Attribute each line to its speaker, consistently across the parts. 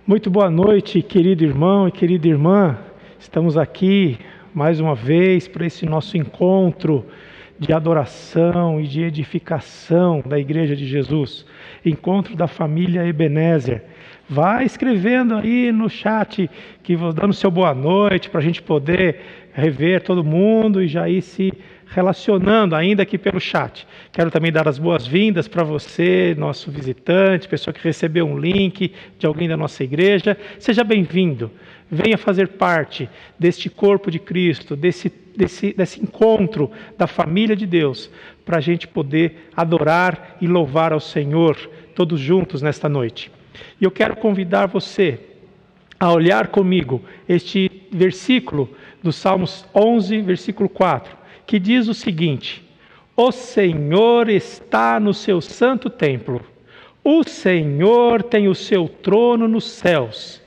Speaker 1: Muito boa noite, querido irmão e querida irmã. Estamos aqui mais uma vez para esse nosso encontro de adoração e de edificação da Igreja de Jesus. Encontro da família Ebenezer. Vai escrevendo aí no chat, dando seu boa noite, para a gente poder rever todo mundo e já ir se relacionando, ainda aqui pelo chat. Quero também dar as boas-vindas para você, nosso visitante, pessoa que recebeu um link de alguém da nossa igreja. Seja bem-vindo, venha fazer parte deste corpo de Cristo, desse encontro da família de Deus, para a gente poder adorar e louvar ao Senhor, todos juntos nesta noite. E eu quero convidar você a olhar comigo este versículo do Salmos 11, versículo 4, que diz o seguinte: o Senhor está no seu santo templo, o Senhor tem o seu trono nos céus,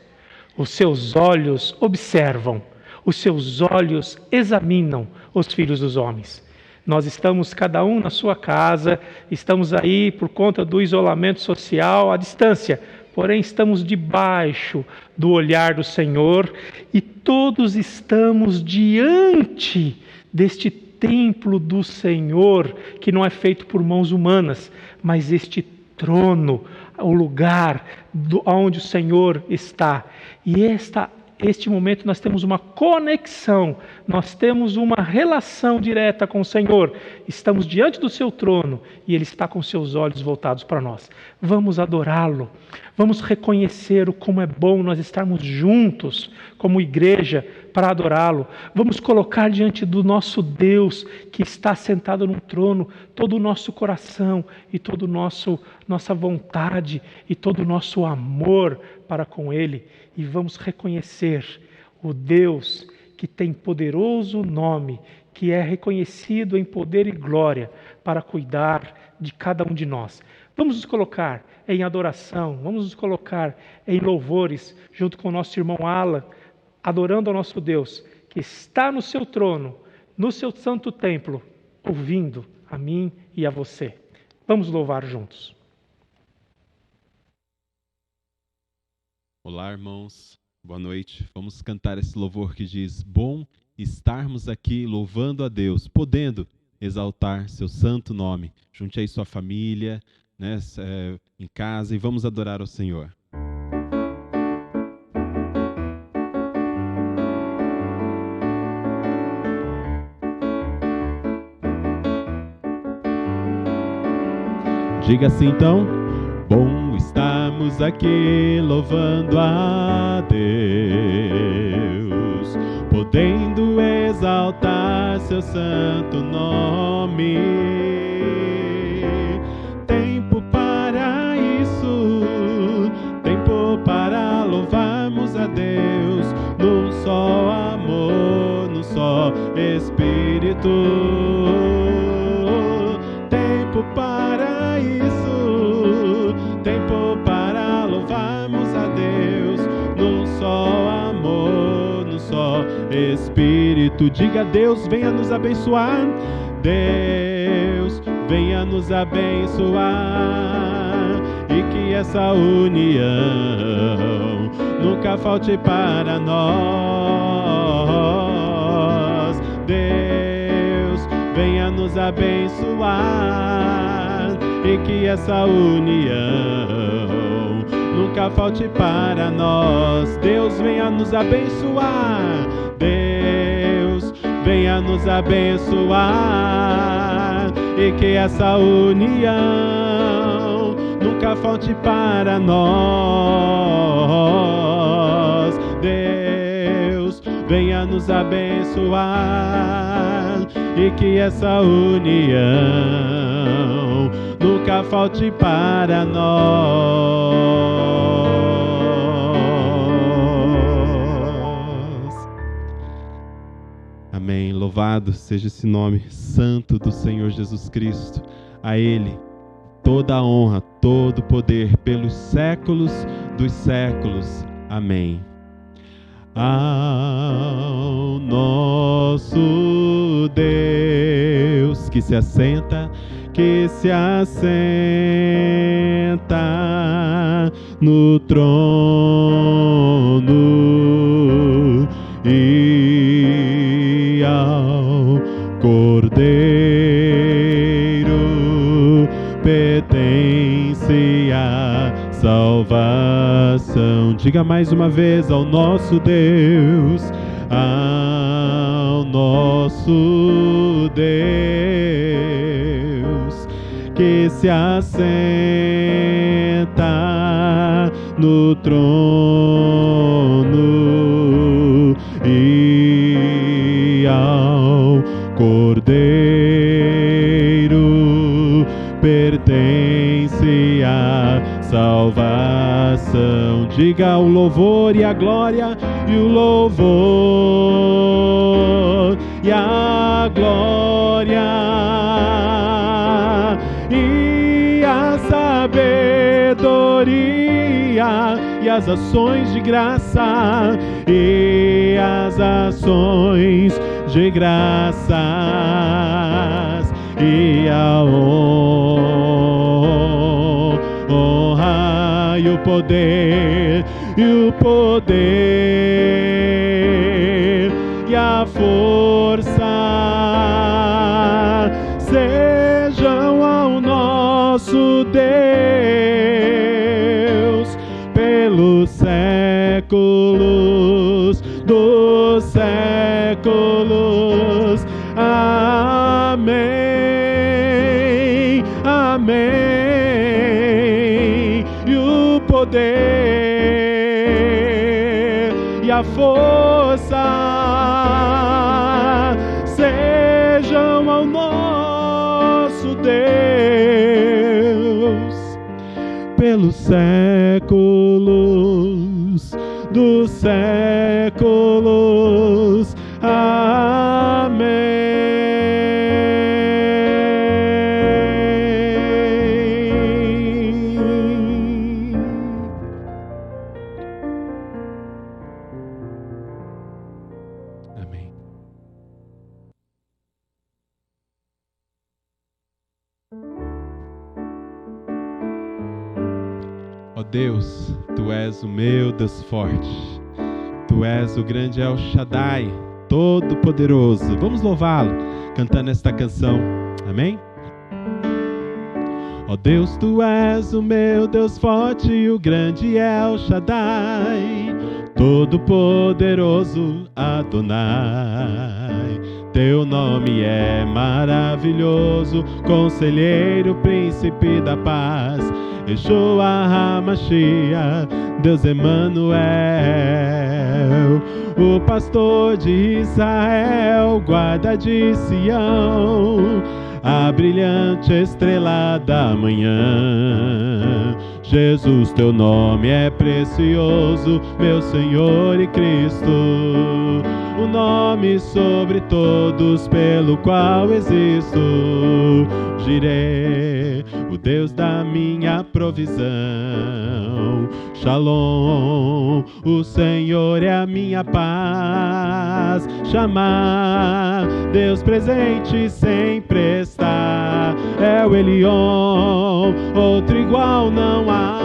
Speaker 1: os seus olhos observam, os seus olhos examinam os filhos dos homens. Nós estamos cada um na sua casa, estamos aí por conta do isolamento social à distância, porém estamos debaixo do olhar do Senhor e todos estamos diante deste templo do Senhor, que não é feito por mãos humanas, mas este trono, o lugar onde o Senhor está. E este momento nós temos uma conexão, nós temos uma relação direta com o Senhor. Estamos diante do seu trono e Ele está com seus olhos voltados para nós. Vamos adorá-lo, vamos reconhecer o como é bom nós estarmos juntos como igreja para adorá-lo. Vamos colocar diante do nosso Deus que está sentado num trono todo o nosso coração e toda nossa vontade e todo o nosso amor para com Ele. E vamos reconhecer o Deus que tem poderoso nome, que é reconhecido em poder e glória para cuidar de cada um de nós. Vamos nos colocar em adoração, vamos nos colocar em louvores, junto com o nosso irmão Alan, adorando ao nosso Deus, que está no seu trono, no seu santo templo, ouvindo a mim e a você. Vamos louvar juntos.
Speaker 2: Olá, irmãos. Boa noite. Vamos cantar esse louvor que diz: bom estarmos aqui louvando a Deus, podendo exaltar seu santo nome. Junte aí sua família, em casa, e vamos adorar ao Senhor. Diga assim então: bom estarmos aqui louvando a Deus, podendo exaltar seu santo nome. Tempo para isso, tempo para louvarmos a Deus, num só amor, num só Espírito. Tempo para isso, tempo para louvarmos a Deus, num só amor, num só Espírito. Diga: Deus, venha nos abençoar. Deus, venha nos abençoar, e que essa união nunca falte para nós. Deus, venha nos abençoar, e que essa união nunca falte para nós. Deus, venha nos abençoar. Deus, venha nos abençoar, e que essa união nunca falte para nós. Deus, venha nos abençoar, e que essa união nunca falte para nós. Amém. Louvado seja esse nome santo do Senhor Jesus Cristo. A Ele toda a honra, todo o poder pelos séculos dos séculos. Amém. Ao nosso Deus que se assenta no trono e ao Cordeiro pertence a salvação. Diga mais uma vez: ao nosso Deus, ao nosso Deus, que se assenta no trono e ao Cordeiro pertence a salvação. Diga: o louvor e a glória, e o louvor e a glória e a sabedoria e as ações de graça e as ações de graças e a honra e o poder e a força sejam ao nosso Deus pelos séculos dos séculos. Amém, amém. E o poder e a força sejam ao nosso Deus pelos séculos dos séculos. Amém. Amém. Ó Deus, Tu és o meu Deus forte. Tu és o grande El Shaddai, Todo-Poderoso. Vamos louvá-lo cantando esta canção. Amém? Ó Deus, Tu és o meu Deus forte, o grande El Shaddai, Todo-Poderoso Adonai. Teu nome é maravilhoso, Conselheiro, Príncipe da Paz, Yeshua HaMashiach, Deus Emanuel, o pastor de Israel, guarda de Sião, a brilhante estrela da manhã. Jesus, Teu nome é precioso, meu Senhor e Cristo, o nome sobre todos pelo qual existo. Jireh, o Deus da minha provisão. Shalom, o Senhor é a minha paz. Chamar, Deus presente sempre está. É o Elion, outro igual não há.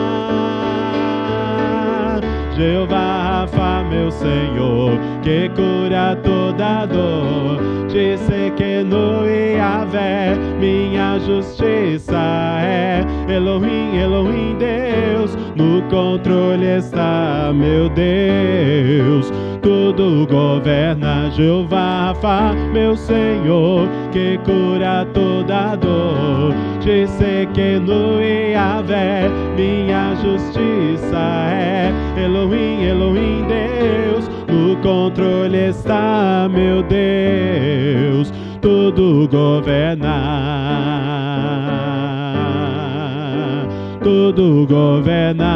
Speaker 2: Jeová Rafa, meu Senhor, que cura toda dor. Tsidkenu e Yahvé, minha justiça é. Elohim, Elohim, Deus, no controle está, meu Deus. Tudo governa. Jeová Rafa, meu Senhor, que cura toda dor. Tsidkenu e Yahvé, minha justiça é. Elohim, Elohim, Deus, no controle está, meu Deus. Tudo governa, tudo governa,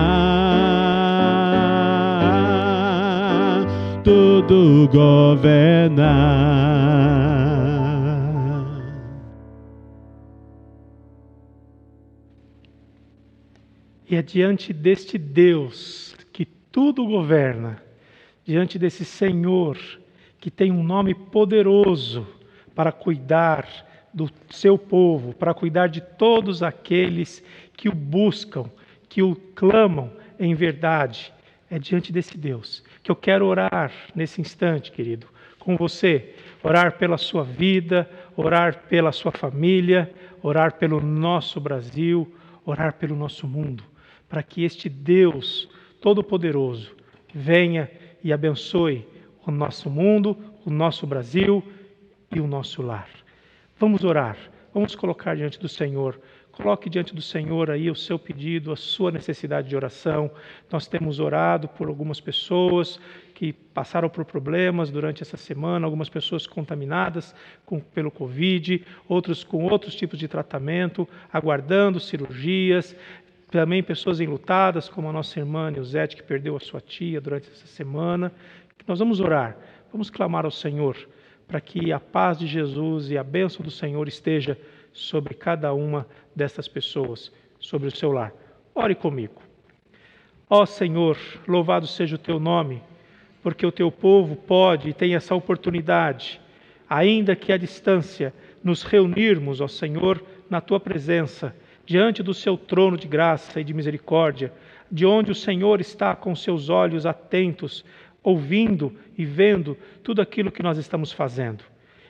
Speaker 2: tudo governa.
Speaker 1: E é diante deste Deus que tudo governa, diante desse Senhor que tem um nome poderoso para cuidar do seu povo, para cuidar de todos aqueles que o buscam, que o clamam, em verdade, é diante desse Deus que eu quero orar nesse instante, querido, com você. Orar pela sua vida, orar pela sua família, orar pelo nosso Brasil, orar pelo nosso mundo, para que este Deus Todo-Poderoso venha e abençoe o nosso mundo, o nosso Brasil e o nosso lar. Vamos orar, vamos colocar diante do Senhor. Coloque diante do Senhor aí o seu pedido, a sua necessidade de oração. Nós temos orado por algumas pessoas que passaram por problemas durante essa semana, algumas pessoas contaminadas pelo Covid, outros com outros tipos de tratamento, aguardando cirurgias, também pessoas enlutadas, como a nossa irmã Nilzete, que perdeu a sua tia durante essa semana. Nós vamos orar, vamos clamar ao Senhor, para que a paz de Jesus e a bênção do Senhor esteja sobre cada uma dessas pessoas, sobre o seu lar. Ore comigo. Ó Senhor, louvado seja o teu nome, porque o teu povo pode e tem essa oportunidade, ainda que à distância, nos reunirmos, ó Senhor, na tua presença, diante do seu trono de graça e de misericórdia, de onde o Senhor está com seus olhos atentos, ouvindo e vendo tudo aquilo que nós estamos fazendo.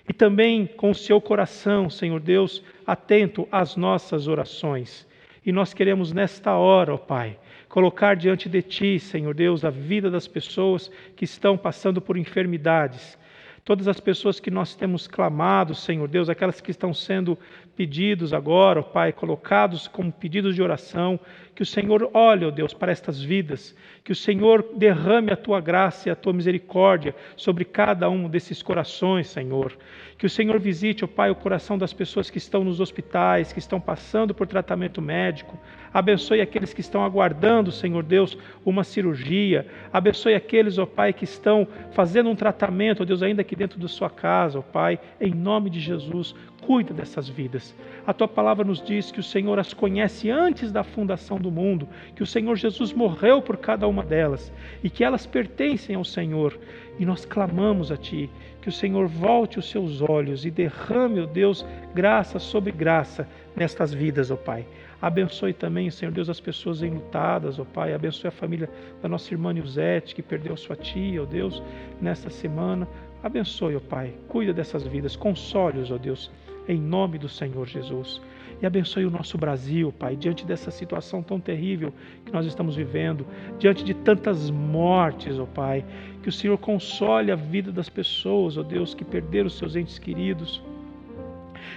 Speaker 1: E também com o seu coração, Senhor Deus, atento às nossas orações. E nós queremos nesta hora, ó Pai, colocar diante de Ti, Senhor Deus, a vida das pessoas que estão passando por enfermidades. Todas as pessoas que nós temos clamado, Senhor Deus, aquelas que estão sendo pedidos agora, ó Pai, colocados como pedidos de oração, que o Senhor olhe, ó Deus, para estas vidas, que o Senhor derrame a Tua graça e a Tua misericórdia sobre cada um desses corações, Senhor. Que o Senhor visite, ó Pai, o coração das pessoas que estão nos hospitais, que estão passando por tratamento médico. Abençoe aqueles que estão aguardando, Senhor Deus, uma cirurgia. Abençoe aqueles, ó Pai, que estão fazendo um tratamento, ó Deus, ainda aqui dentro da sua casa, ó Pai. Em nome de Jesus, cuida dessas vidas. A Tua palavra nos diz que o Senhor as conhece antes da fundação do mundo, que o Senhor Jesus morreu por cada uma delas e que elas pertencem ao Senhor. E nós clamamos a Ti, que o Senhor volte os seus olhos e derrame, ó Deus, graça sobre graça nestas vidas, ó Pai. Abençoe também, Senhor Deus, as pessoas enlutadas, ó Pai. Abençoe a família da nossa irmã Nilzete, que perdeu sua tia, ó Deus, nesta semana. Abençoe, ó Pai. Cuida dessas vidas. Console-os, ó Deus, em nome do Senhor Jesus. E abençoe o nosso Brasil, Pai, diante dessa situação tão terrível que nós estamos vivendo, diante de tantas mortes, ó Pai. Que o Senhor console a vida das pessoas, ó Deus, que perderam os seus entes queridos.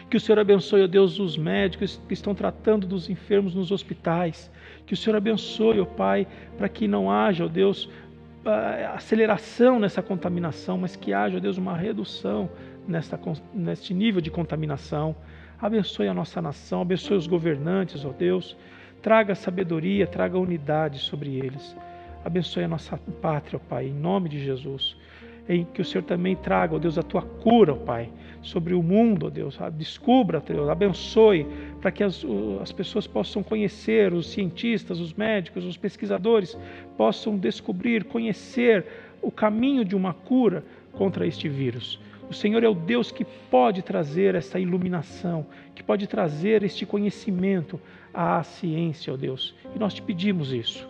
Speaker 1: Que o Senhor abençoe, ó Deus, os médicos que estão tratando dos enfermos nos hospitais. Que o Senhor abençoe, ó Pai, para que não haja, ó Deus, aceleração nessa contaminação, mas que haja, ó Deus, uma redução neste nível de contaminação. Abençoe a nossa nação, abençoe os governantes, ó Deus. Traga sabedoria, traga unidade sobre eles. Abençoe a nossa pátria, ó Pai, em nome de Jesus. Que o Senhor também traga, ó Deus, a Tua cura, ó Pai, sobre o mundo, ó Deus. Descubra, ó Deus, abençoe, para que as pessoas possam conhecer, os cientistas, os médicos, os pesquisadores, possam descobrir, conhecer o caminho de uma cura contra este vírus. O Senhor é o Deus que pode trazer essa iluminação, que pode trazer este conhecimento à ciência, ó Deus. E nós te pedimos isso.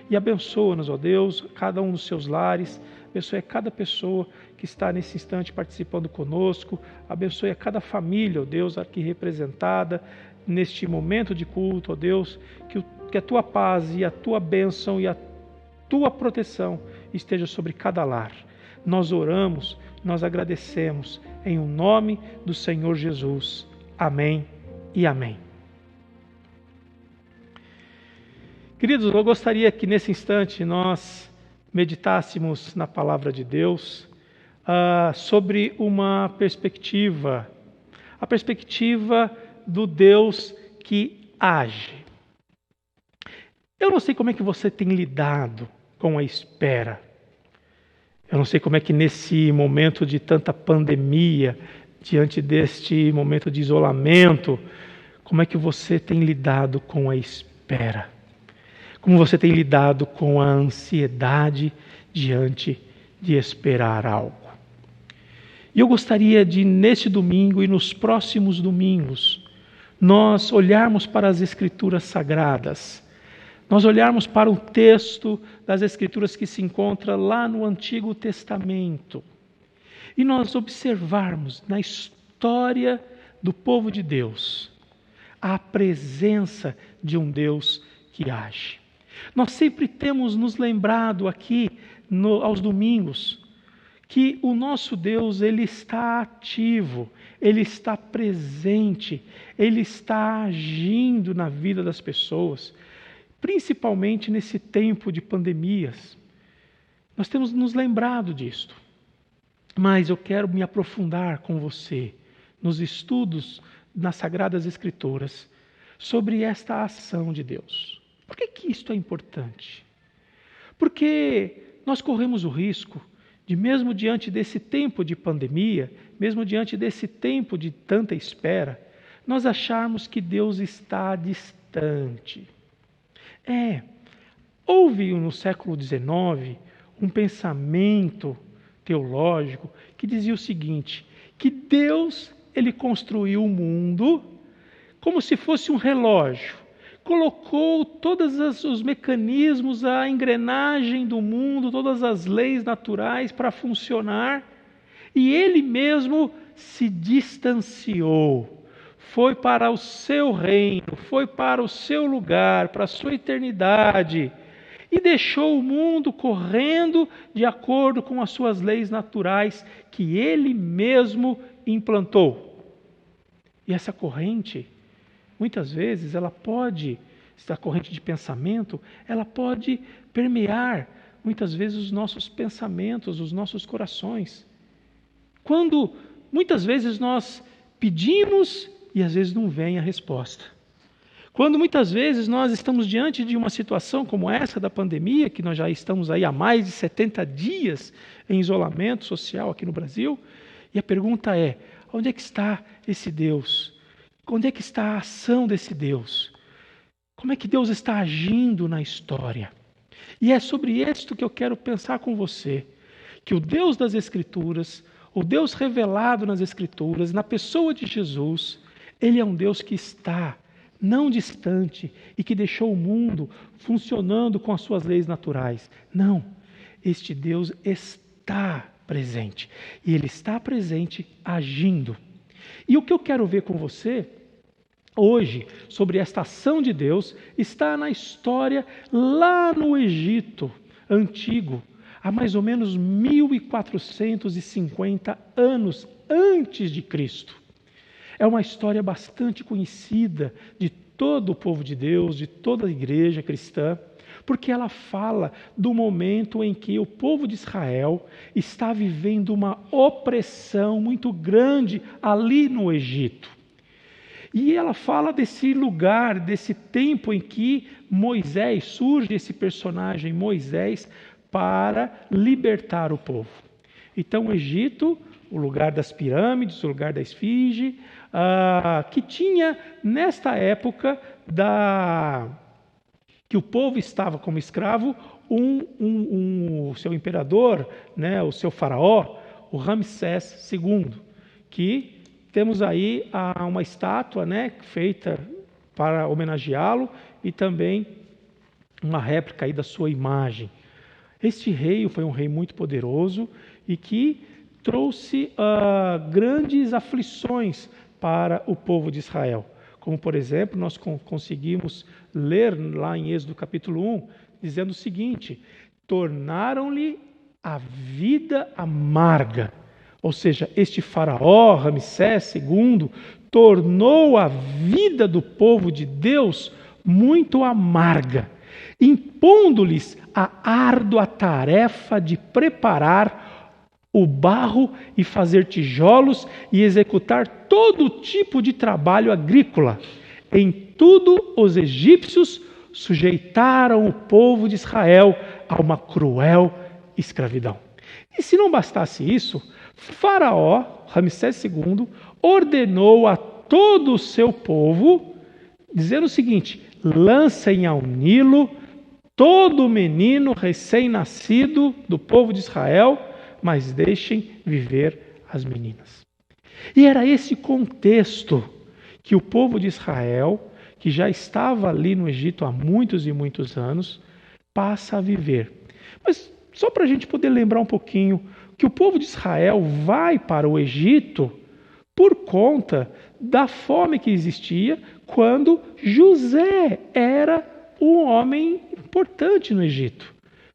Speaker 1: E abençoa-nos, ó Deus, cada um dos seus lares. Abençoe a cada pessoa que está nesse instante participando conosco. Abençoe a cada família, ó Deus, aqui representada neste momento de culto, ó Deus. Que a Tua paz e a Tua bênção e a Tua proteção esteja sobre cada lar. Nós oramos, nós agradecemos em nome do Senhor Jesus. Amém e amém. Queridos, eu gostaria que nesse instante nós meditássemos na palavra de Deus sobre uma perspectiva, a perspectiva do Deus que age. Eu não sei como é que você tem lidado com a espera. Eu não sei como é que nesse momento de tanta pandemia, diante deste momento de isolamento, como é que você tem lidado com a espera? Como você tem lidado com a ansiedade diante de esperar algo? E eu gostaria de, neste domingo e nos próximos domingos, nós olharmos para as Escrituras Sagradas, nós olharmos para um texto das Escrituras que se encontra lá no Antigo Testamento e nós observarmos na história do povo de Deus a presença de um Deus que age. Nós sempre temos nos lembrado aqui aos domingos que o nosso Deus, Ele está ativo, Ele está presente, Ele está agindo na vida das pessoas, principalmente nesse tempo de pandemias. Nós temos nos lembrado disto. Mas eu quero me aprofundar com você nos estudos nas Sagradas Escrituras sobre esta ação de Deus. Por que isto é importante? Porque nós corremos o risco de, mesmo diante desse tempo de pandemia, mesmo diante desse tempo de tanta espera, nós acharmos que Deus está distante. Houve no século XIX um pensamento teológico que dizia o seguinte, que Deus, Ele construiu o mundo como se fosse um relógio. Colocou todos os mecanismos, a engrenagem do mundo, todas as leis naturais para funcionar, e Ele mesmo se distanciou, foi para o seu reino, foi para o seu lugar, para a sua eternidade, e deixou o mundo correndo de acordo com as suas leis naturais que Ele mesmo implantou. E essa corrente, muitas vezes, essa corrente de pensamento, ela pode permear, muitas vezes, os nossos pensamentos, os nossos corações. Quando, muitas vezes, nós pedimos e, às vezes, não vem a resposta. Quando, muitas vezes, nós estamos diante de uma situação como essa da pandemia, que nós já estamos aí há mais de 70 dias em isolamento social aqui no Brasil, e a pergunta é, onde é que está esse Deus? Onde é que está a ação desse Deus? Como é que Deus está agindo na história? E é sobre isto que eu quero pensar com você, que o Deus das Escrituras, o Deus revelado nas Escrituras, na pessoa de Jesus, Ele é um Deus que está não distante e que deixou o mundo funcionando com as suas leis naturais. Não, este Deus está presente e Ele está presente agindo. E o que eu quero ver com você hoje, sobre esta ação de Deus, está na história lá no Egito antigo, há mais ou menos 1450 anos antes de Cristo. É uma história bastante conhecida de todo o povo de Deus, de toda a igreja cristã, porque ela fala do momento em que o povo de Israel está vivendo uma opressão muito grande ali no Egito. E ela fala desse lugar, desse tempo em que Moisés, surge esse personagem Moisés, para libertar o povo. Então o Egito, o lugar das pirâmides, o lugar da esfinge, que tinha nesta época que o povo estava como escravo, o seu imperador, né, o seu faraó, o Ramsés II, que temos aí uma estátua, né, feita para homenageá-lo e também uma réplica aí da sua imagem. Este rei foi um rei muito poderoso e que trouxe grandes aflições para o povo de Israel. Como, por exemplo, nós conseguimos ler lá em Êxodo capítulo 1, dizendo o seguinte: tornaram-lhe a vida amarga. Ou seja, este faraó, Ramsés II, tornou a vida do povo de Deus muito amarga, impondo-lhes a árdua tarefa de preparar o barro e fazer tijolos e executar todo tipo de trabalho agrícola. Em tudo, os egípcios sujeitaram o povo de Israel a uma cruel escravidão. E se não bastasse isso, Faraó, Ramsés II, ordenou a todo o seu povo, dizendo o seguinte: lancem ao Nilo todo menino recém-nascido do povo de Israel, mas deixem viver as meninas. E era esse contexto que o povo de Israel, que já estava ali no Egito há muitos e muitos anos, passa a viver. Mas só para a gente poder lembrar um pouquinho que o povo de Israel vai para o Egito por conta da fome que existia quando José era um homem importante no Egito.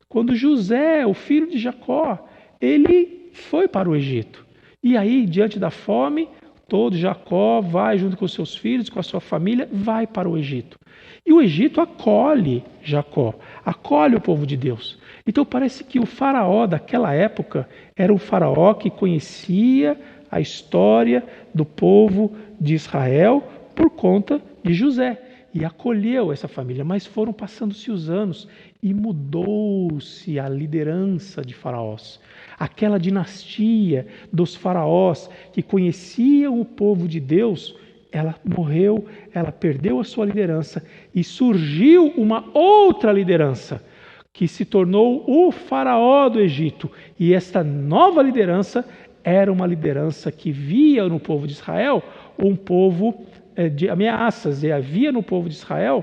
Speaker 1: Quando José, o filho de Jacó, ele foi para o Egito. E aí, diante da fome, todo Jacó vai junto com seus filhos, com a sua família, vai para o Egito. E o Egito acolhe Jacó, acolhe o povo de Deus. Então parece que o faraó daquela época era um faraó que conhecia a história do povo de Israel por conta de José. E acolheu essa família, mas foram passando-se os anos e mudou-se a liderança de faraós. Aquela dinastia dos faraós que conheciam o povo de Deus, ela morreu, ela perdeu a sua liderança e surgiu uma outra liderança que se tornou o faraó do Egito. E esta nova liderança era uma liderança que via no povo de Israel um povo de ameaças, e havia no povo de Israel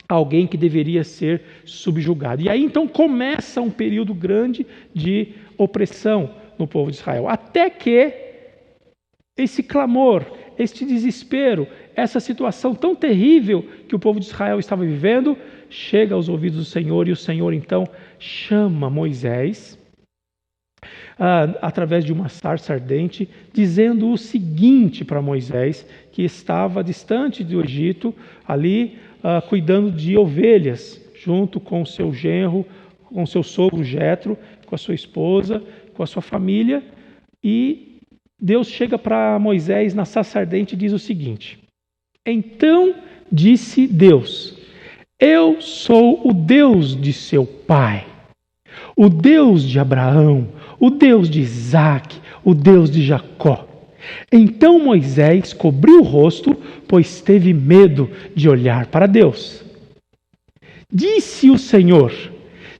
Speaker 1: alguém que deveria ser subjugado. E aí então começa um período grande de opressão no povo de Israel, até que esse clamor, este desespero, essa situação tão terrível que o povo de Israel estava vivendo, chega aos ouvidos do Senhor, e o Senhor então chama Moisés através de uma sarça ardente, dizendo o seguinte para Moisés, que estava distante do Egito, ali cuidando de ovelhas, junto com o seu genro, com o seu sogro Jetro, com a sua esposa, com a sua família. E Deus chega para Moisés na sarça ardente e diz o seguinte: então disse Deus: eu sou o Deus de seu pai, o Deus de Abraão, o Deus de Isaque, o Deus de Jacó. Então Moisés cobriu o rosto, pois teve medo de olhar para Deus. Disse o Senhor: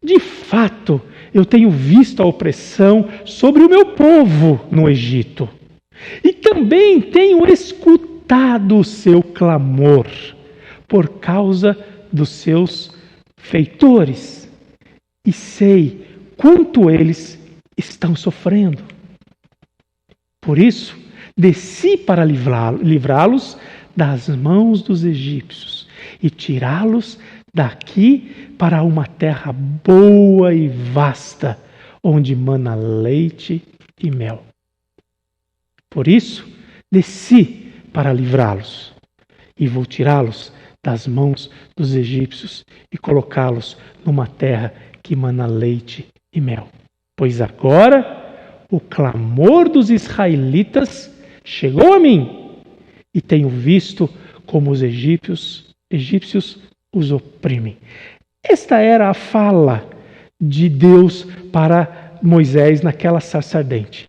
Speaker 1: de fato, eu tenho visto a opressão sobre o meu povo no Egito, e também tenho escutado o seu clamor por causa dos seus feitores, e sei quanto eles estão sofrendo. Por isso, desci para livrá-los das mãos dos egípcios e tirá-los daqui para uma terra boa e vasta, onde mana leite e mel. Por isso, desci para livrá-los e vou tirá-los das mãos dos egípcios e colocá-los numa terra que mana leite e mel. Pois agora o clamor dos israelitas chegou a mim, e tenho visto como os egípcios os oprimem. Esta era a fala de Deus para Moisés naquela sarça ardente.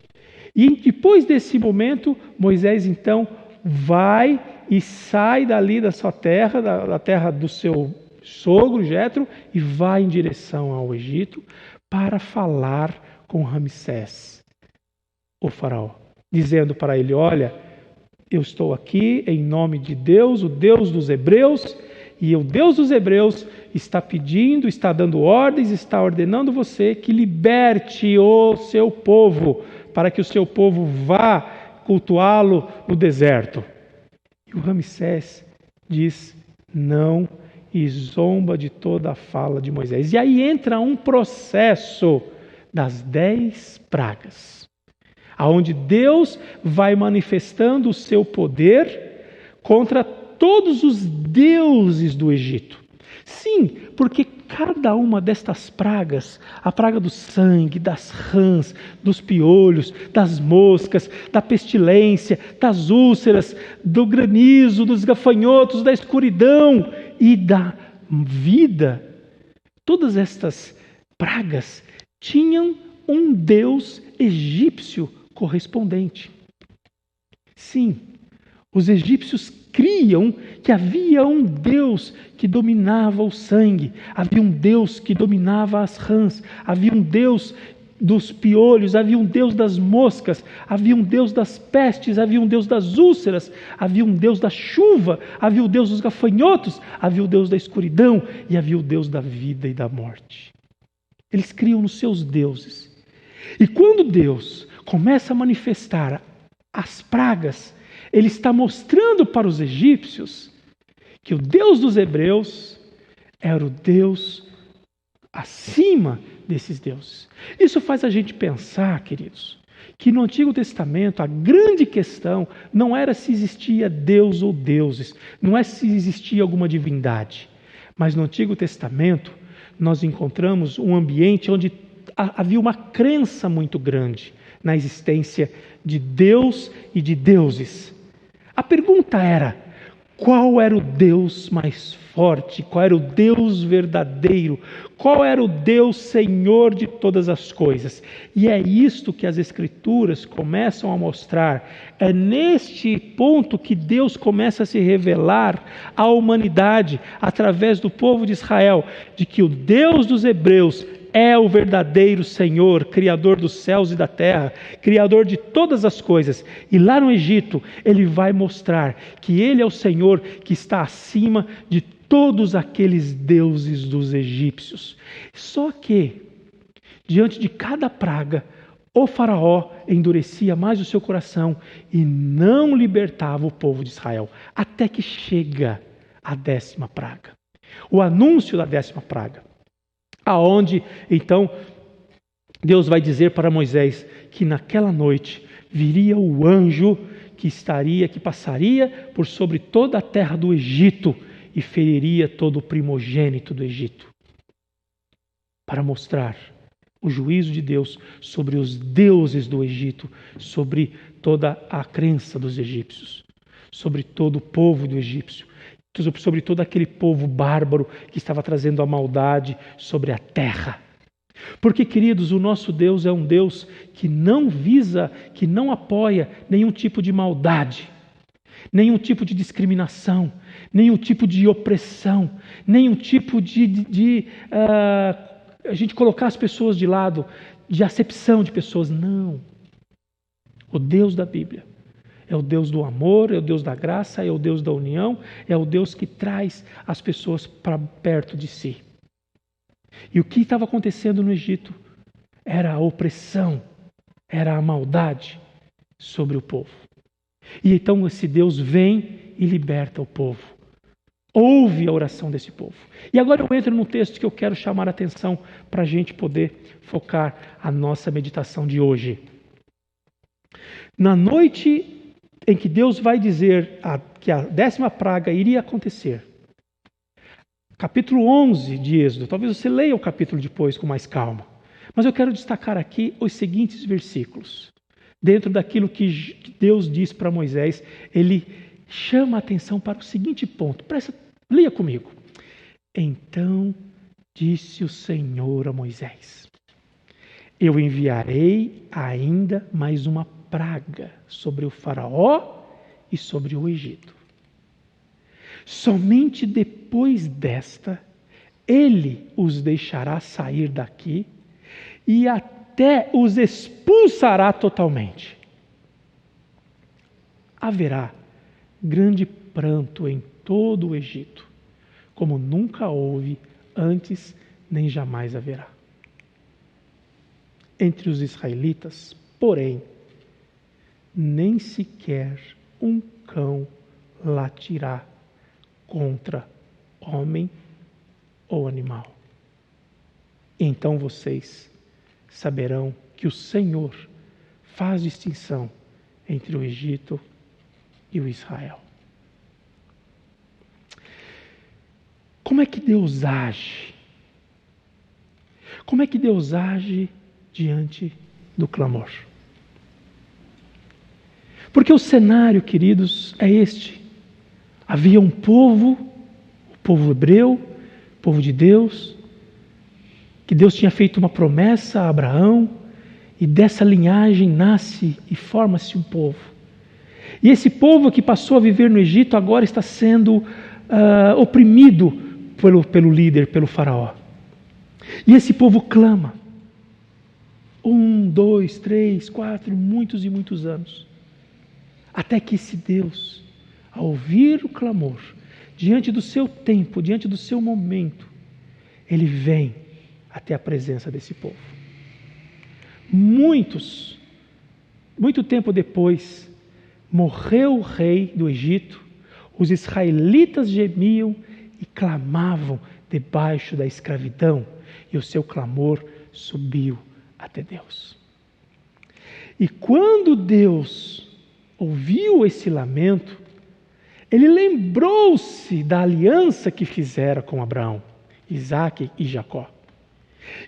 Speaker 1: E depois desse momento, Moisés então vai e sai dali da sua terra, da terra do seu sogro Jetro, e vai em direção ao Egito para falar com Ramsés, o faraó, dizendo para ele: olha, eu estou aqui em nome de Deus, o Deus dos hebreus, e o Deus dos hebreus está pedindo, está dando ordens, está ordenando você que liberte o seu povo, para que o seu povo vá cultuá-lo no deserto. E o Ramsés diz não e zomba de toda a fala de Moisés. E aí entra um processo das 10 pragas, aonde Deus vai manifestando o seu poder contra todos os deuses do Egito. Sim, porque cada uma destas pragas, a praga do sangue, das rãs, dos piolhos, das moscas, da pestilência, das úlceras, do granizo, dos gafanhotos, da escuridão e da vida, todas estas pragas tinham um deus egípcio correspondente. Sim, os egípcios criam que havia um Deus que dominava o sangue, havia um Deus que dominava as rãs, havia um Deus dos piolhos, havia um Deus das moscas, havia um Deus das pestes, havia um Deus das úlceras, havia um Deus da chuva, havia o Deus dos gafanhotos, havia o Deus da escuridão e havia o Deus da vida e da morte. Eles criam nos seus deuses. E quando Deus começa a manifestar as pragas, Ele está mostrando para os egípcios que o Deus dos hebreus era o Deus acima desses deuses. Isso faz a gente pensar, queridos, que no Antigo Testamento a grande questão não era se existia Deus ou deuses, não é se existia alguma divindade, mas no Antigo Testamento nós encontramos um ambiente onde havia uma crença muito grande na existência de Deus e de deuses. A pergunta era: qual era o Deus mais forte? Qual era o Deus verdadeiro? Qual era o Deus Senhor de todas as coisas? E é isto que as Escrituras começam a mostrar. É neste ponto que Deus começa a se revelar à humanidade, através do povo de Israel, de que o Deus dos hebreus é o verdadeiro Senhor, Criador dos céus e da terra, Criador de todas as coisas. E lá no Egito, Ele vai mostrar que Ele é o Senhor que está acima de todos aqueles deuses dos egípcios. Só que, diante de cada praga, o faraó endurecia mais o seu coração e não libertava o povo de Israel, até que chega a 10ª praga. O anúncio da 10ª praga. Aonde, então, Deus vai dizer para Moisés que naquela noite viria o anjo que passaria por sobre toda a terra do Egito e feriria todo o primogênito do Egito, para mostrar o juízo de Deus sobre os deuses do Egito, sobre toda a crença dos egípcios, sobre todo o povo do egípcio, sobre todo aquele povo bárbaro que estava trazendo a maldade sobre a terra. Porque, queridos, o nosso Deus é um Deus que não visa, que não apoia nenhum tipo de maldade, nenhum tipo de discriminação, nenhum tipo de opressão, nenhum tipo de a gente colocar as pessoas de lado, de acepção de pessoas. Não. O Deus da Bíblia é o Deus do amor, é o Deus da graça, é o Deus da união, é o Deus que traz as pessoas para perto de si. E o que estava acontecendo no Egito era a opressão, era a maldade sobre o povo. E então esse Deus vem e liberta o povo. Ouve a oração desse povo. E agora eu entro num texto que eu quero chamar a atenção para a gente poder focar a nossa meditação de hoje. Na noite em que Deus vai dizer que a 10ª praga iria acontecer, capítulo 11 de Êxodo, talvez você leia o capítulo depois com mais calma, mas eu quero destacar aqui os seguintes versículos. Dentro daquilo que Deus diz para Moisés, Ele chama a atenção para o seguinte ponto. Leia comigo. Então disse o Senhor a Moisés: eu enviarei ainda mais uma praga sobre o faraó e sobre o Egito. Somente depois desta, ele os deixará sair daqui e até os expulsará totalmente. Haverá grande pranto em todo o Egito, como nunca houve antes, nem jamais haverá. Entre os israelitas, porém, nem sequer um cão latirá contra homem ou animal. Então vocês saberão que o Senhor faz distinção entre o Egito e o Israel. Como é que Deus age? Como é que Deus age diante do clamor? Porque o cenário, queridos, é este. Havia um povo, o povo hebreu, o povo de Deus, que Deus tinha feito uma promessa a Abraão, e dessa linhagem nasce e forma-se um povo. E esse povo que passou a viver no Egito agora está sendo oprimido pelo líder, pelo faraó. E esse povo clama. 1, 2, 3, 4, muitos e muitos anos. Até que esse Deus, ao ouvir o clamor, diante do seu tempo, diante do seu momento, Ele vem até a presença desse povo. Muito tempo depois, morreu o rei do Egito, os israelitas gemiam e clamavam debaixo da escravidão, e o seu clamor subiu até Deus. E quando Deus ouviu esse lamento, Ele lembrou-se da aliança que fizera com Abraão, Isaque e Jacó.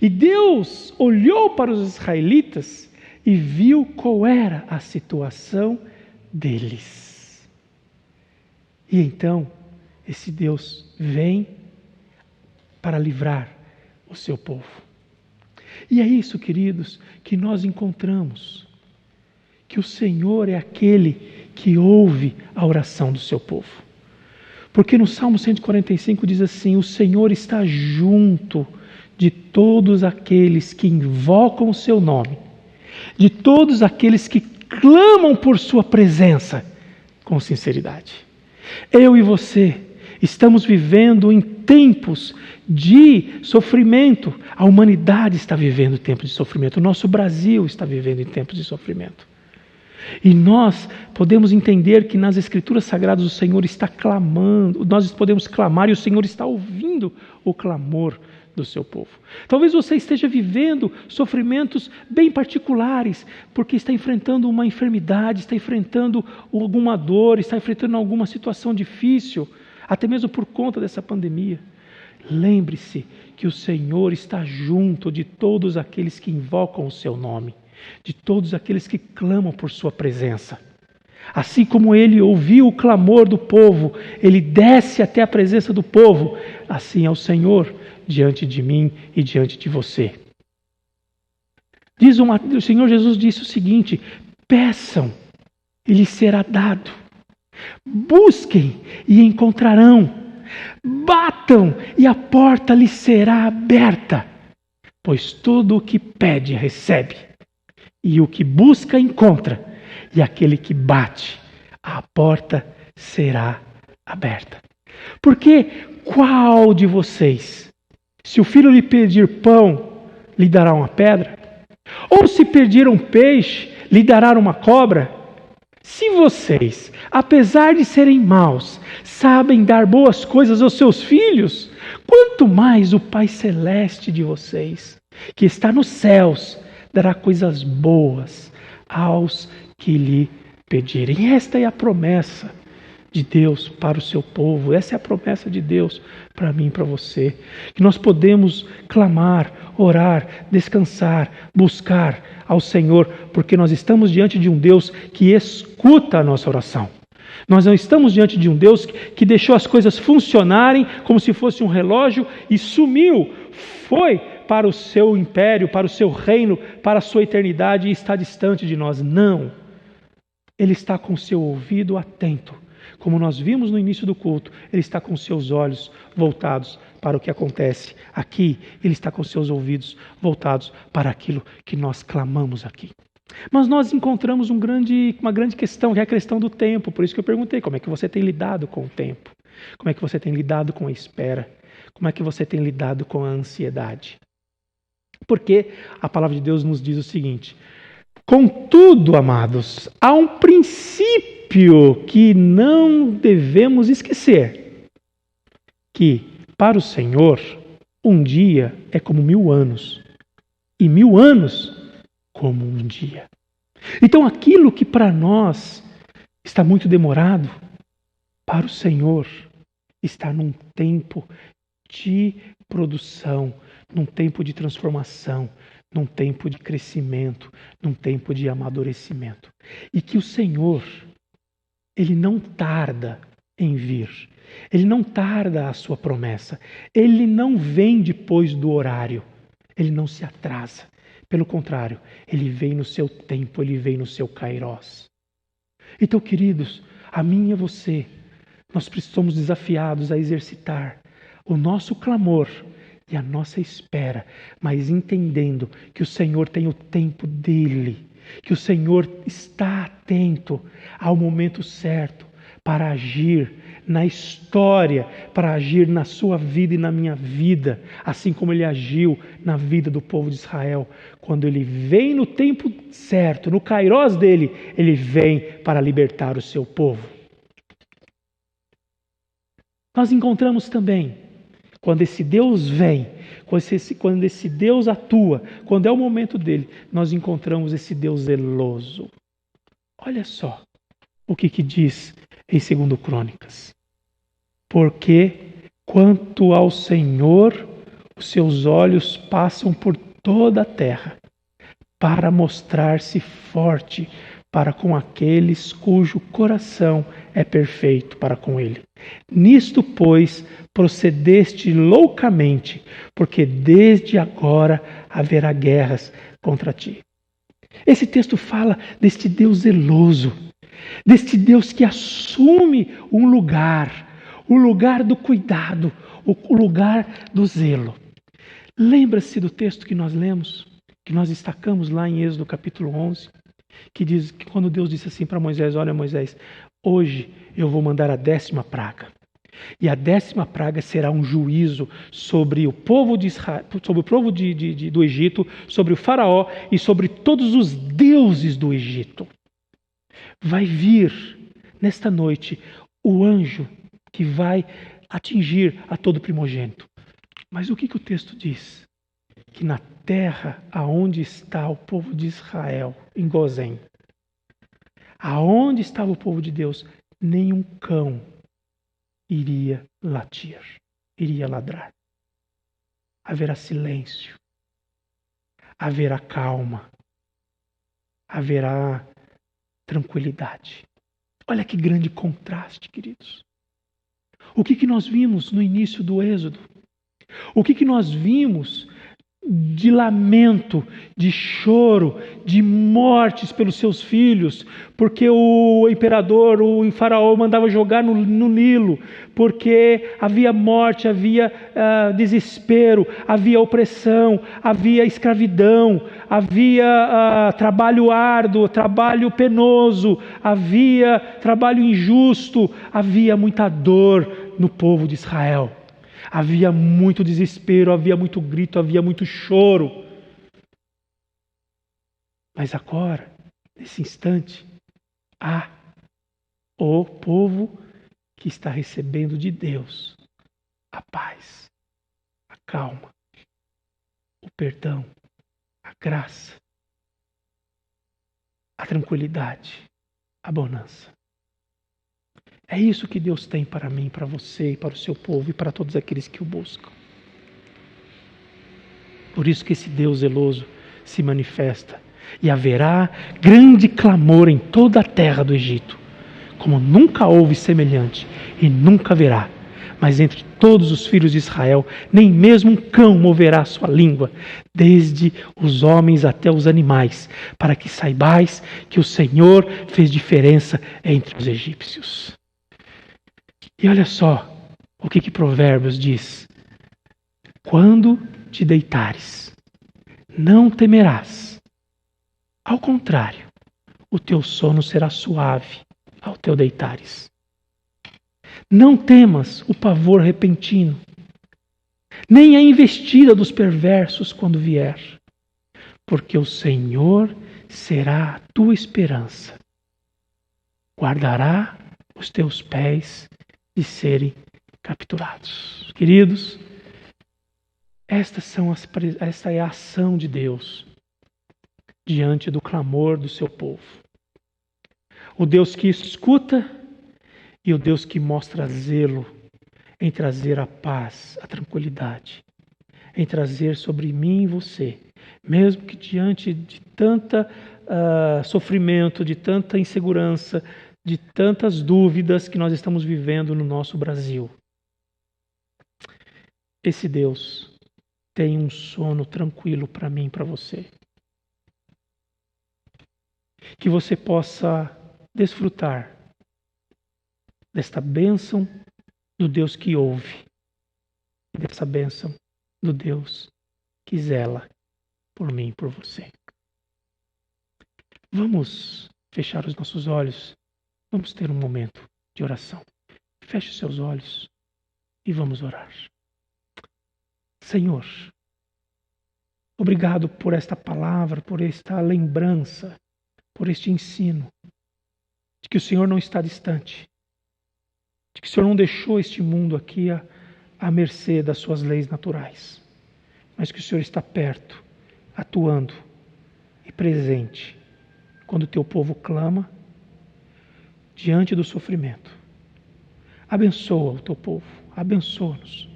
Speaker 1: E Deus olhou para os israelitas e viu qual era a situação deles. E então, esse Deus vem para livrar o seu povo. E é isso, queridos, que nós encontramos. Que o Senhor é aquele que ouve a oração do seu povo. Porque no Salmo 145 diz assim: o Senhor está junto de todos aqueles que invocam o seu nome, de todos aqueles que clamam por sua presença com sinceridade. Eu e você estamos vivendo em tempos de sofrimento. A humanidade está vivendo tempos de sofrimento. O nosso Brasil está vivendo em tempos de sofrimento. E nós podemos entender que nas Escrituras Sagradas o Senhor está clamando, nós podemos clamar e o Senhor está ouvindo o clamor do seu povo. Talvez você esteja vivendo sofrimentos bem particulares, porque está enfrentando uma enfermidade, está enfrentando alguma dor, está enfrentando alguma situação difícil, até mesmo por conta dessa pandemia. Lembre-se que o Senhor está junto de todos aqueles que invocam o seu nome, de todos aqueles que clamam por sua presença. Assim como Ele ouviu o clamor do povo, Ele desce até a presença do povo, assim é o Senhor diante de mim e diante de você. O Senhor Jesus disse o seguinte: peçam e lhes será dado, busquem e encontrarão, batam e a porta lhes será aberta, pois todo o que pede recebe, e o que busca encontra, e aquele que bate, a porta será aberta. Porque qual de vocês, se o filho lhe pedir pão, lhe dará uma pedra? Ou se pedir um peixe, lhe dará uma cobra? Se vocês, apesar de serem maus, sabem dar boas coisas aos seus filhos, quanto mais o Pai Celeste de vocês, que está nos céus, dará coisas boas aos que lhe pedirem. Esta é a promessa de Deus para o seu povo. Essa é a promessa de Deus para mim e para você. Que nós podemos clamar, orar, descansar, buscar ao Senhor, porque nós estamos diante de um Deus que escuta a nossa oração. Nós não estamos diante de um Deus que deixou as coisas funcionarem como se fosse um relógio e sumiu, foi para o seu império, para o seu reino, para a sua eternidade e está distante de nós. Não. Ele está com o seu ouvido atento. Como nós vimos no início do culto, Ele está com seus olhos voltados para o que acontece aqui. Ele está com seus ouvidos voltados para aquilo que nós clamamos aqui. Mas nós encontramos uma grande questão, que é a questão do tempo. Por isso que eu perguntei, como é que você tem lidado com o tempo? Como é que você tem lidado com a espera? Como é que você tem lidado com a ansiedade? Porque a palavra de Deus nos diz o seguinte: contudo, amados, há um princípio que não devemos esquecer, que para o Senhor um dia é como 1000 anos, e 1000 anos como um dia. Então aquilo que para nós está muito demorado, para o Senhor está num tempo de produção, num tempo de transformação, num tempo de crescimento, num tempo de amadurecimento. E que o Senhor, Ele não tarda em vir. Ele não tarda a sua promessa. Ele não vem depois do horário. Ele não se atrasa. Pelo contrário, Ele vem no seu tempo, Ele vem no seu kairós. Então, queridos, a mim e a você, nós somos desafiados a exercitar o nosso clamor e a nossa espera, mas entendendo que o Senhor tem o tempo dele, que o Senhor está atento ao momento certo para agir na história, para agir na sua vida e na minha vida, assim como ele agiu na vida do povo de Israel. Quando ele vem no tempo certo, no kairós dele, ele vem para libertar o seu povo. Nós encontramos também, quando esse Deus vem, quando esse Deus atua, quando é o momento dele, nós encontramos esse Deus zeloso. Olha só o que diz em 2 Crônicas. Porque quanto ao Senhor, os seus olhos passam por toda a terra, para mostrar-se forte para com aqueles cujo coração é perfeito para com ele. Nisto, pois, procedeste loucamente, porque desde agora haverá guerras contra ti. Esse texto fala deste Deus zeloso, deste Deus que assume um lugar, o lugar do cuidado, o lugar do zelo. Lembra-se do texto que nós lemos, que nós destacamos lá em Êxodo capítulo 11, que diz que quando Deus disse assim para Moisés: olha, Moisés, hoje eu vou mandar a 10ª praga. E a 10ª praga será um juízo sobre o povo de Israel, sobre o povo do Egito, sobre o faraó e sobre todos os deuses do Egito. Vai vir nesta noite o anjo que vai atingir a todo primogênito. Mas o que o texto diz? Que na terra aonde está o povo de Israel, em Gozém, aonde estava o povo de Deus, nenhum cão iria latir, iria ladrar. Haverá silêncio, haverá calma, haverá tranquilidade. Olha que grande contraste, queridos. O que nós vimos no início do Êxodo? O que nós vimos de lamento, de choro, de mortes pelos seus filhos, porque o imperador, o faraó mandava jogar no Nilo, porque havia morte, havia desespero, havia opressão, havia escravidão, havia trabalho árduo, trabalho penoso, havia trabalho injusto, havia muita dor no povo de Israel. Havia muito desespero, havia muito grito, havia muito choro. Mas agora, nesse instante, há o povo que está recebendo de Deus a paz, a calma, o perdão, a graça, a tranquilidade, a bonança. É isso que Deus tem para mim, para você e para o seu povo e para todos aqueles que o buscam. Por isso que esse Deus zeloso se manifesta e haverá grande clamor em toda a terra do Egito, como nunca houve semelhante e nunca haverá. Mas entre todos os filhos de Israel, nem mesmo um cão moverá sua língua, desde os homens até os animais, para que saibais que o Senhor fez diferença entre os egípcios. E olha só o que Provérbios diz. Quando te deitares, não temerás. Ao contrário, o teu sono será suave ao teu deitares. Não temas o pavor repentino, nem a investida dos perversos quando vier, porque o Senhor será a tua esperança. Guardará os teus pés de serem capturados. Queridos, esta é a ação de Deus diante do clamor do seu povo. O Deus que escuta e o Deus que mostra zelo em trazer a paz, a tranquilidade, em trazer sobre mim e você, mesmo que diante de tanta sofrimento, de tanta insegurança, de tantas dúvidas que nós estamos vivendo no nosso Brasil. Esse Deus tem um sono tranquilo para mim e para você. Que você possa desfrutar desta bênção do Deus que ouve, dessa bênção do Deus que zela por mim e por você. Vamos fechar os nossos olhos, vamos ter um momento de oração. Feche os seus olhos e vamos orar. Senhor, obrigado por esta palavra, por esta lembrança, por este ensino, de que o Senhor não está distante, de que o Senhor não deixou este mundo aqui à mercê das suas leis naturais, mas que o Senhor está perto, atuando e presente, quando o teu povo clama diante do sofrimento. Abençoa o teu povo, abençoa-nos,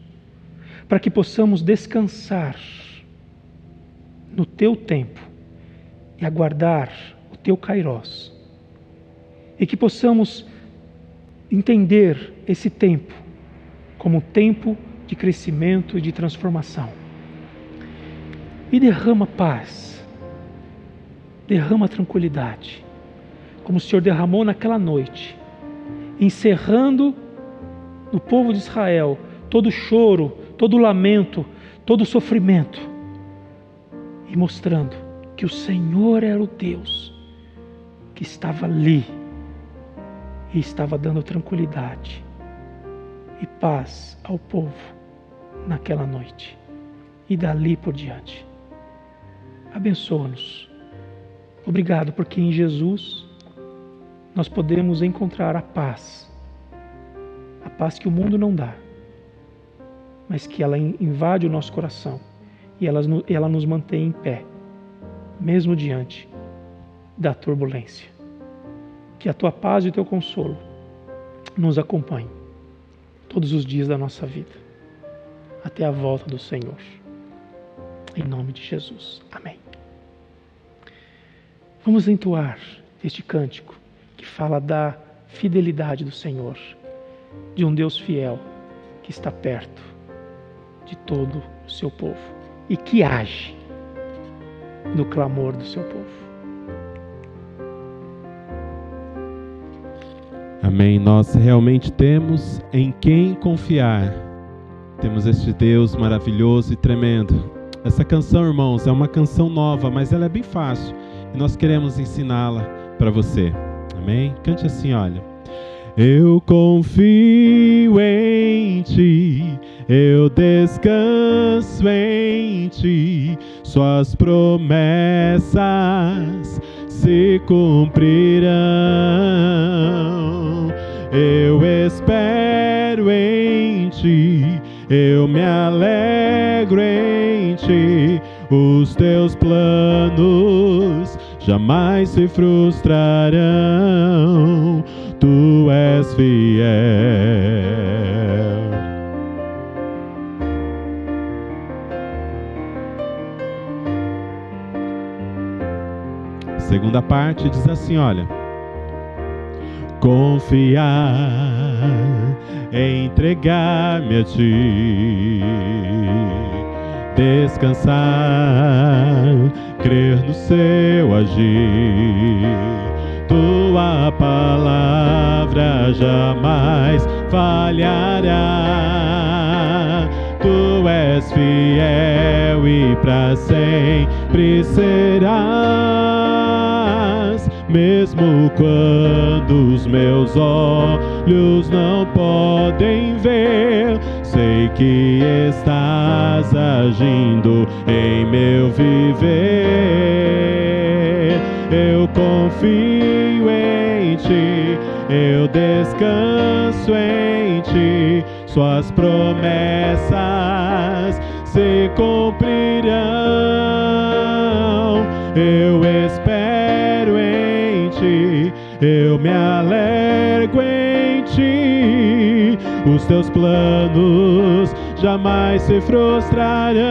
Speaker 1: para que possamos descansar no teu tempo e aguardar o teu kairós, e que possamos entender esse tempo como tempo de crescimento e de transformação. E derrama paz, derrama tranquilidade, como o Senhor derramou naquela noite, encerrando no povo de Israel todo choro, todo lamento, todo sofrimento, e mostrando que o Senhor era o Deus que estava ali e estava dando tranquilidade e paz ao povo naquela noite e dali por diante. Abençoa-nos. Obrigado, porque em Jesus nós podemos encontrar a paz que o mundo não dá, mas que ela invade o nosso coração e ela nos mantém em pé, mesmo diante da turbulência. Que a tua paz e o teu consolo nos acompanhem todos os dias da nossa vida, até a volta do Senhor. Em nome de Jesus. Amém. Vamos entoar este cântico que fala da fidelidade do Senhor, de um Deus fiel que está perto de todo o seu povo e que age no clamor do seu povo.
Speaker 2: Amém. Nós realmente temos em quem confiar. Temos este Deus maravilhoso e tremendo. Essa canção, irmãos, é uma canção nova, mas ela é bem fácil e nós queremos ensiná-la para você. Amém? Cante assim, olha. Eu confio em Ti, eu descanso em Ti, Suas promessas se cumprirão. Eu espero em Ti, eu me alegro em Ti, os Teus planos jamais se frustrarão. Tu és fiel. Segunda parte diz assim, olha. Confiar, entregar-me a Ti, descansar, crer no Seu agir. Tua palavra jamais falhará. Tu és fiel e para sempre serás. Mesmo quando os meus olhos não podem ver, sei que estás agindo em meu viver. Eu confio em Ti, eu descanso em Ti, Suas promessas se cumprirão. Eu espero em Ti, eu me alegro em Ti, os Teus planos jamais se frustrarão.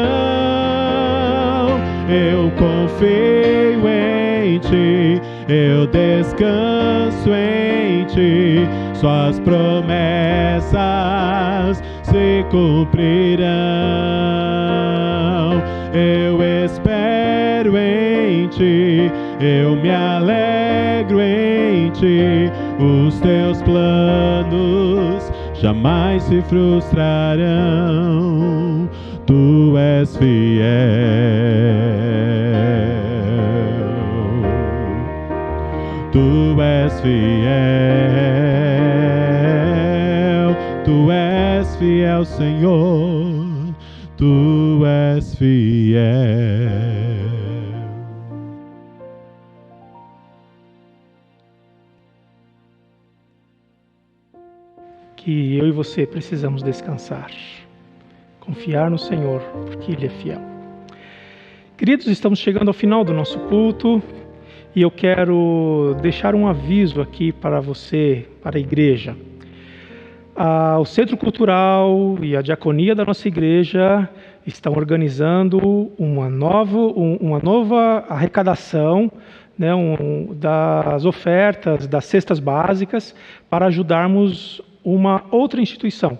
Speaker 2: Eu confio em Ti, eu descanso em Ti, Suas promessas se cumprirão. Eu espero em Ti, eu me alegro em Ti, os Teus planos jamais se frustrarão. Tu és fiel, Tu és fiel, Tu és fiel, Senhor, Tu és fiel.
Speaker 1: Que eu e você precisamos descansar, confiar no Senhor, porque Ele é fiel. Queridos, estamos chegando ao final do nosso culto e eu quero deixar um aviso aqui para você, para a igreja. O Centro Cultural e a Diaconia da nossa igreja estão organizando uma nova arrecadação, né, das ofertas, das cestas básicas, para ajudarmos uma outra instituição.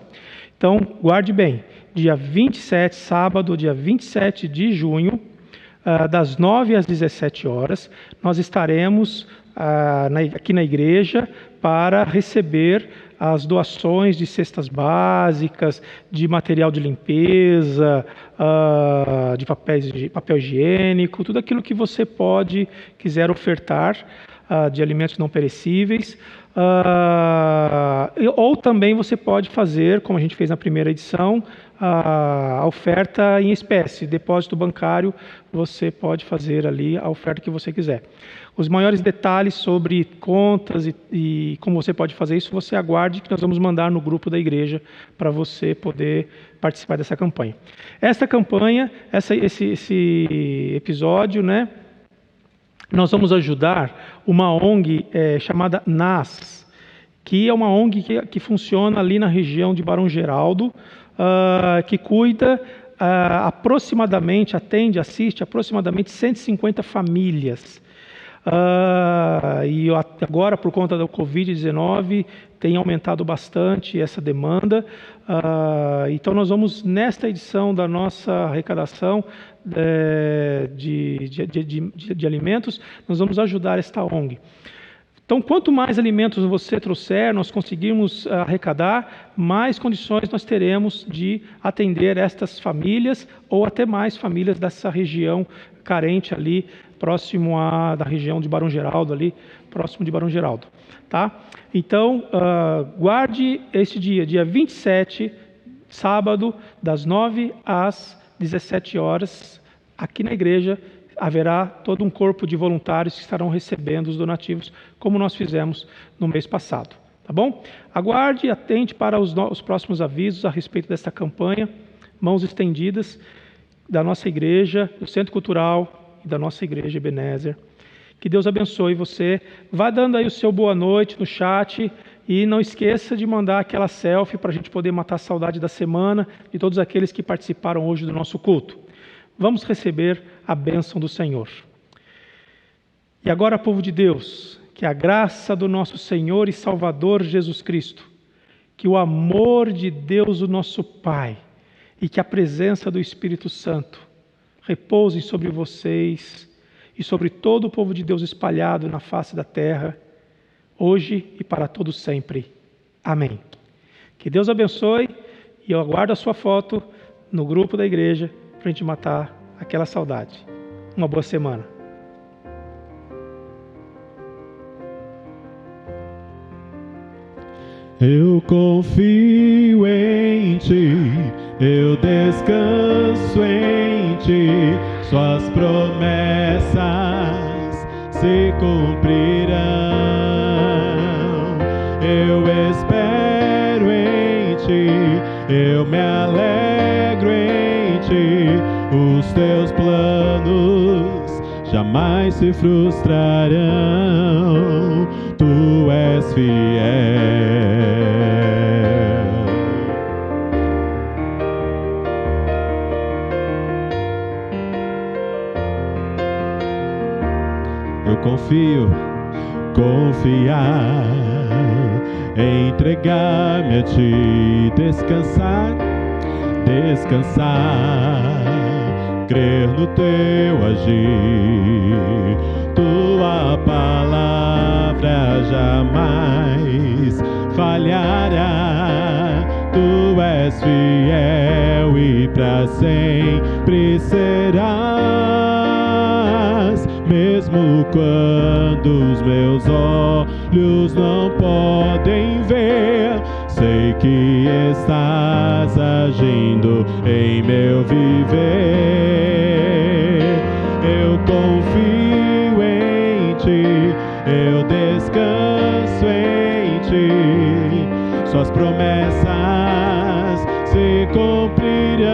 Speaker 1: Então, guarde bem, dia 27, sábado, dia 27 de junho, das 9 às 17 horas, nós estaremos aqui na igreja para receber as doações de cestas básicas, de material de limpeza, de papel higiênico, tudo aquilo que você quiser ofertar, de alimentos não perecíveis. Ou também você pode fazer, como a gente fez na primeira edição, a oferta em espécie, depósito bancário, você pode fazer ali a oferta que você quiser. Os maiores detalhes sobre contas e como você pode fazer isso, você aguarde que nós vamos mandar no grupo da igreja para você poder participar dessa campanha. Esta campanha, esse episódio, né, nós vamos ajudar uma ONG chamada NAS, que é uma ONG que funciona ali na região de Barão Geraldo, que cuida assiste aproximadamente 150 famílias. E agora, por conta do Covid-19, tem aumentado bastante essa demanda. Então, nós vamos, nesta edição da nossa arrecadação de alimentos, nós vamos ajudar esta ONG. Então, quanto mais alimentos você trouxer, nós conseguirmos arrecadar, mais condições nós teremos de atender estas famílias ou até mais famílias dessa região carente ali, próximo da região de Barão Geraldo, ali, próximo de Barão Geraldo. Tá? Então, guarde este dia 27, sábado, das 9 às 17 horas, aqui na igreja, haverá todo um corpo de voluntários que estarão recebendo os donativos, como nós fizemos no mês passado. Tá bom? Aguarde e atente para os próximos avisos a respeito desta campanha, Mãos Estendidas, da nossa igreja, do Centro Cultural e da nossa igreja Ebenezer. Que Deus abençoe você. Vá dando aí o seu boa noite no chat e não esqueça de mandar aquela selfie para a gente poder matar a saudade da semana de todos aqueles que participaram hoje do nosso culto. Vamos receber a bênção do Senhor. E agora, povo de Deus, que a graça do nosso Senhor e Salvador Jesus Cristo, que o amor de Deus, o nosso Pai, e que a presença do Espírito Santo repousem sobre vocês e sobre todo o povo de Deus espalhado na face da terra, hoje e para todo sempre. Amém. Que Deus abençoe e eu aguardo a sua foto no grupo da igreja para a gente matar aquela saudade. Uma boa semana.
Speaker 2: Eu confio em Ti, eu descanso em Ti, Suas promessas se cumprirão. Eu espero em Ti, eu me alegro em Ti, os Teus planos jamais se frustrarão. Tu és fiel. Eu confio, confiar, entregar-me a Ti, descansar, crer no Teu agir. Tua palavra jamais falhará. Tu és fiel fiel e para sempre serás, mesmo quando os meus olhos não podem ver. Sei que estás agindo em meu viver. Eu confio em ti, eu descanso em ti. Suas promessas se cumprirão.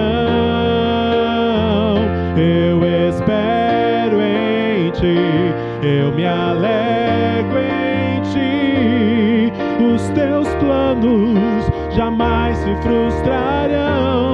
Speaker 2: Eu espero em ti, eu me alegro em ti. Os teus planos jamais se frustrarão.